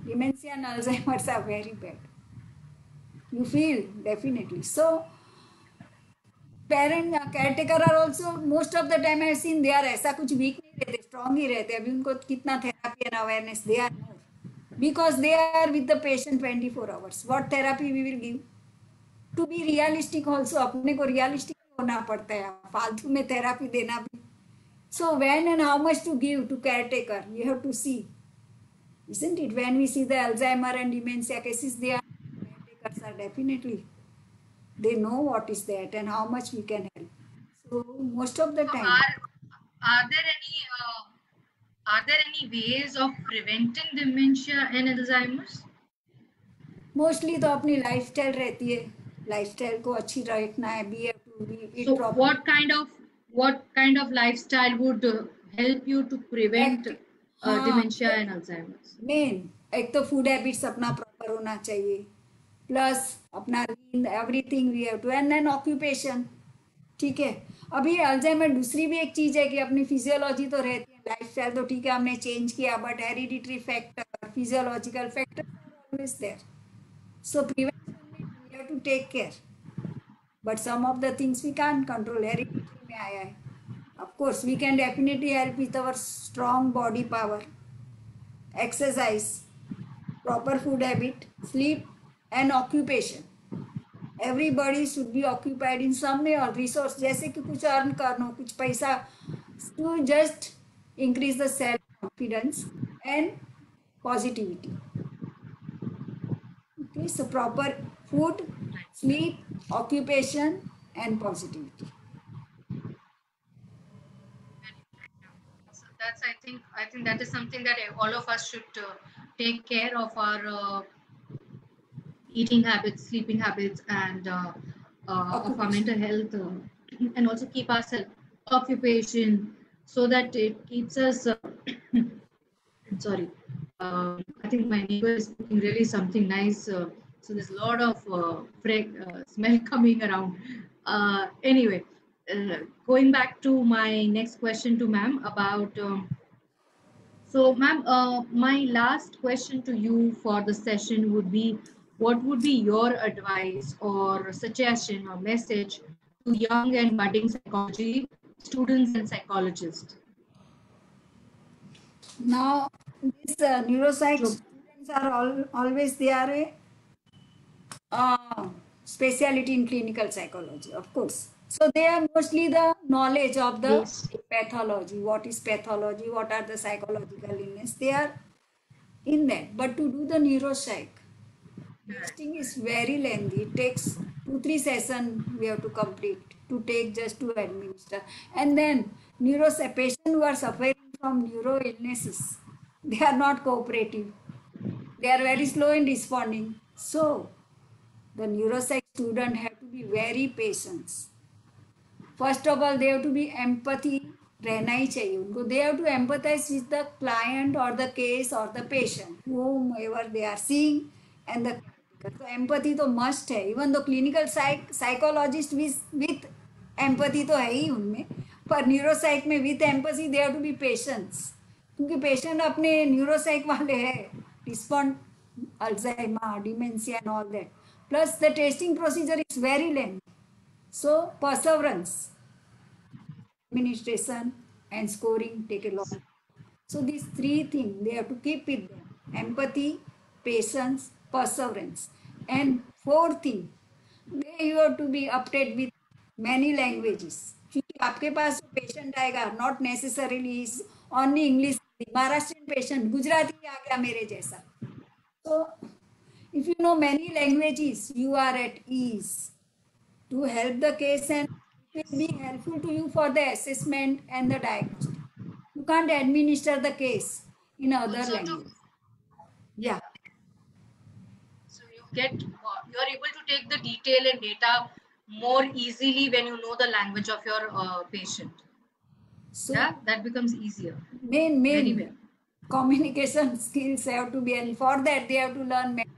dementia and Alzheimer's are very bad, you feel definitely. So parent caretaker are also most of the time I have seen they are ऐसा कुछ weak नहीं रहते, strong ही रहते। अभी उनको कितना therapy and awareness, they are more because they are with the patient 24 hours. What therapy we will give? To be realistic also, अपने को realistic होना पड़ता है, फालतू में therapy देना भी। So when and how much to give to caretaker, you have to see, isn't it? When we see the Alzheimer and dementia cases, they are caretakers are definitely, they know what is that and how much we can help. So most of the So time, are there any ways of preventing dementia and Alzheimer's? mostly तो अपनी lifestyle रहती है, lifestyle को अच्छी रखना है, be to be So it proper, what kind of lifestyle would help you to prevent active, हाँ, dementia and Alzheimer's? Main एक तो फूड हैबिट्स अपना प्रॉपर होना चाहिए, प्लस अपना everything we have to, and then occupation. ठीक है, अभी अल्जाइमर दूसरी भी एक चीज है कि अपनी फिजियोलॉजी तो रहती है, लाइफस्टाइल तो ठीक है हमने चेंज किया, but hereditary factor, physiological factor always there. So prevention में we have to take care, but some of the things we can't control, hereditary में आया है। Of course we can definitely help with our strong body power, exercise, proper food habit, sleep, and occupation. Everybody should be occupied in some way or resource, जैसे कि कुछ earn करना, कुछ पैसा, to just increase the self confidence and positivity. Okay, so proper food, sleep, occupation, and positivity. So that's I think that is something that all of us should take care of our eating habits, sleeping habits, and of our mental health and also keep ourselves occupation so that it keeps us I'm sorry. I think my neighbor is cooking really something nice. So there's a lot of smell coming around. Anyway, going back to my next question to ma'am about. So, ma'am, my last question to you for the session would be, what would be your advice or suggestion or message to young and budding psychology students and psychologists? Now, these neuropsych So, students are always they are a specialty in clinical psychology, of course. So they are mostly the knowledge of the yes. pathology. What is pathology? What are the psychological illness? They are in that. But to do the neuropsych, testing is very lengthy. It takes 2-3 sessions we have to complete to take just to administer. And then patients who are suffering from neuro illnesses, they are not cooperative. They are very slow in responding. So the neuropsych student have to be very patient. First of all, they have to be empathy रहना ही चाहिए उनको. They have to empathize with the client or the case or the patient whomever they are seeing and the so empathy तो must है. Even though clinical psychologist with empathy तो है ही उनमें, पर neuropsych में with empathy they have to be patients. क्योंकि patient अपने न्यूरोसाइक वाले हैं, respond Alzheimer, dementia and all that. Plus the testing procedure is very lengthy. So perseverance, administration and scoring take a long time. So these 3 things they have to keep with them: empathy, patience, perseverance. And 4th thing, you have to be updated with many languages. क्योंकि आपके पास patient आएगा, not necessarily only English. Maharashtrian patient Gujarati आ गया मेरे जैसा. So if you know many languages, you are at ease to help the case and it will be helpful to you for the assessment and the diagnosis. You can't administer the case in other Also language. Yeah. So you're able to take the detail and data more easily when you know the language of your patient. So Yeah, that becomes easier. main Very well. communication skills have to be, and for that they have to learn many.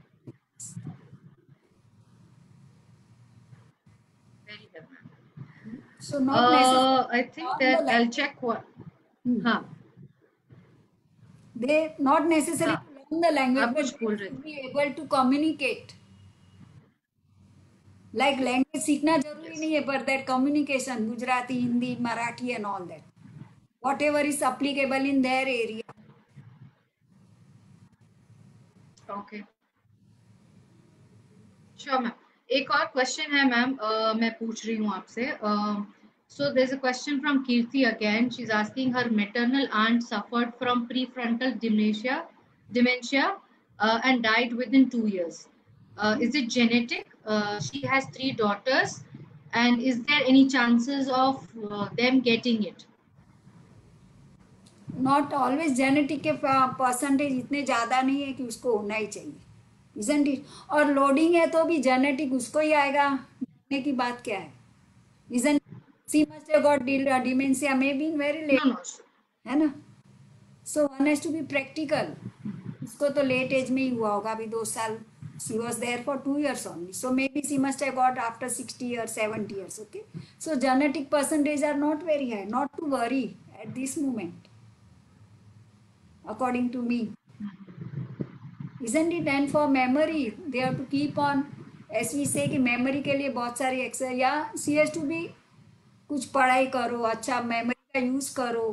Very well, ma'am. So not necessarily I think learn that the I'll language. check what. हाँ, They not necessarily हाँ, learn the language, आप but कुछ बोल they रहे should थे. be able to communicate. Like language सीखना जरूरी Yes. नहीं है, but that communication, Gujarati, Hindi, Marathi and all that, whatever is applicable in their area. Okay. Sure, ma'am. एक और क्वेश्चन है मैम, मैं पूछ रही हूँ आपसे. So there's a question from Kirti again. She's asking, her maternal aunt suffered from prefrontal dementia, and died within 2 years. Is it genetic? She has 3 daughters, and is there any chances of them getting it? Not always genetic के percentage इतने ज़्यादा नहीं है कि उसको होना ही चाहिए, isn't it. और लोडिंग है तो भी जेनेटिक उसको ही आएगा, डरने की बात क्या है? Isn't she must have got dementia maybe in very late, No, no. है ना? So one has to be practical. इसको तो लेट एज में ही हुआ होगा, अभी 2 साल. She was there for 2 years only, so maybe she must have got after 60 years, 70 years. Okay, so genetic percentage are not very high, not to worry at this moment, according to me, isn't it? And for memory they have to keep on, as we say कि memory के लिए बहुत सारी exercise, या she has to be, कुछ पढ़ाई करो, अच्छा memory का यूज करो,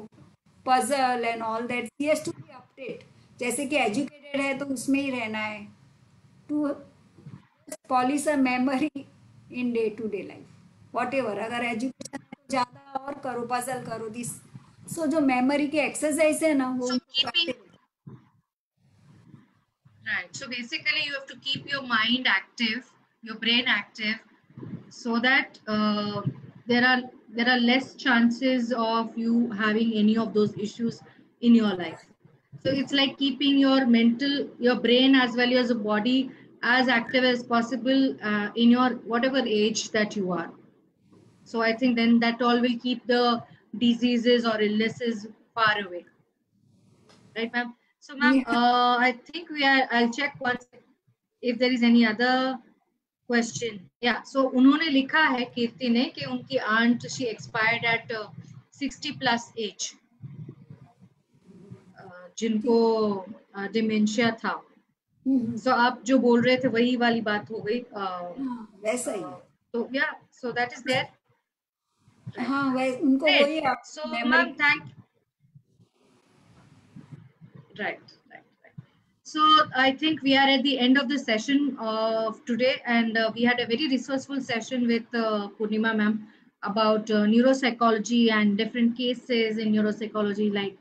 puzzle and all that. she has to be update. जैसे कि educated है तो उसमें ही रहना है, to polish a memory in day to day life, whatever. अगर एजुकेशन है तो ज़्यादा और करो, पजल करो दिस. सो जो मेमोरी की एक्सरसाइज है ना वो So keeping right. So basically, you have to keep your mind active, your brain active, so that there are less chances of you having any of those issues in your life. So it's like keeping your brain as well as your body as active as possible in your whatever age that you are. So I think then that all will keep the diseases or illnesses far away. Right, ma'am? So, ma'am, Yeah. I think I'll check once if there is any other question. Yeah, so उन्होंने लिखा है कीर्ति ने कि उनकी aunt she expired at 60 plus age, जिनको dementia था. So आप जो बोल रहे थे वही वाली बात हो गई. हाँ, वैसा ही है. तो yeah, so that is there. Right. हाँ, उनको Great. वही So, memory. ma'am, right. So I think we are at the end of the session of today, and we had a very resourceful session with Purnima ma'am about neuropsychology and different cases in neuropsychology like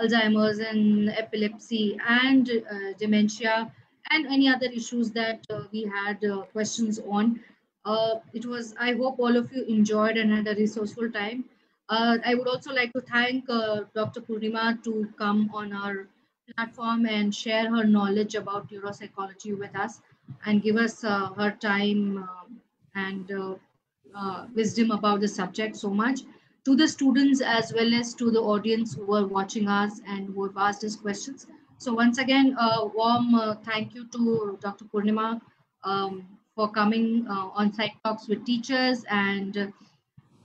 Alzheimer's and epilepsy and dementia and any other issues that we had questions on. It was, I hope all of you enjoyed and had a resourceful time. I would also like to thank Dr. Purnima to come on our platform and share her knowledge about neuropsychology with us and give us her time and wisdom about the subject so much. To the students as well as to the audience who are watching us and who have asked us questions. So once again, a warm thank you to Dr. Purnima for coming on Site Talks with Teachers. And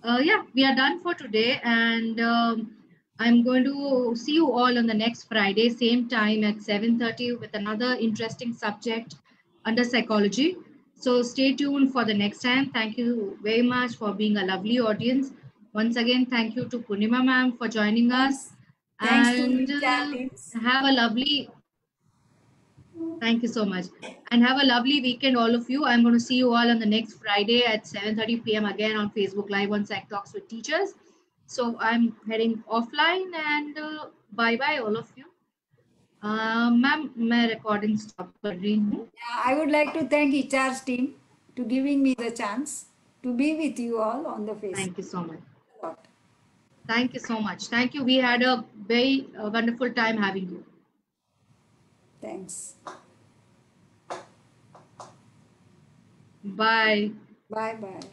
yeah, we are done for today. And I'm going to see you all on the next Friday, same time at 7:30 with another interesting subject under psychology. So stay tuned for the next time. Thank you very much for being a lovely audience. Once again, thank you to Purnima ma'am for joining us. Thanks to And HR teams. have a lovely, thank you so much. And have a lovely weekend, all of you. I'm going to see you all on the next Friday at 7:30 p.m. again on Facebook Live on Psych Talks with Teachers. So I'm heading offline and bye-bye, all of you. Ma'am मैं recording stop कर रही हूँ. I would like to thank HR's team to giving me the chance to be with you all on the Facebook. Thank you so much. Thank you so much. Thank you. We had a very wonderful time having you. Thanks. Bye. Bye-bye.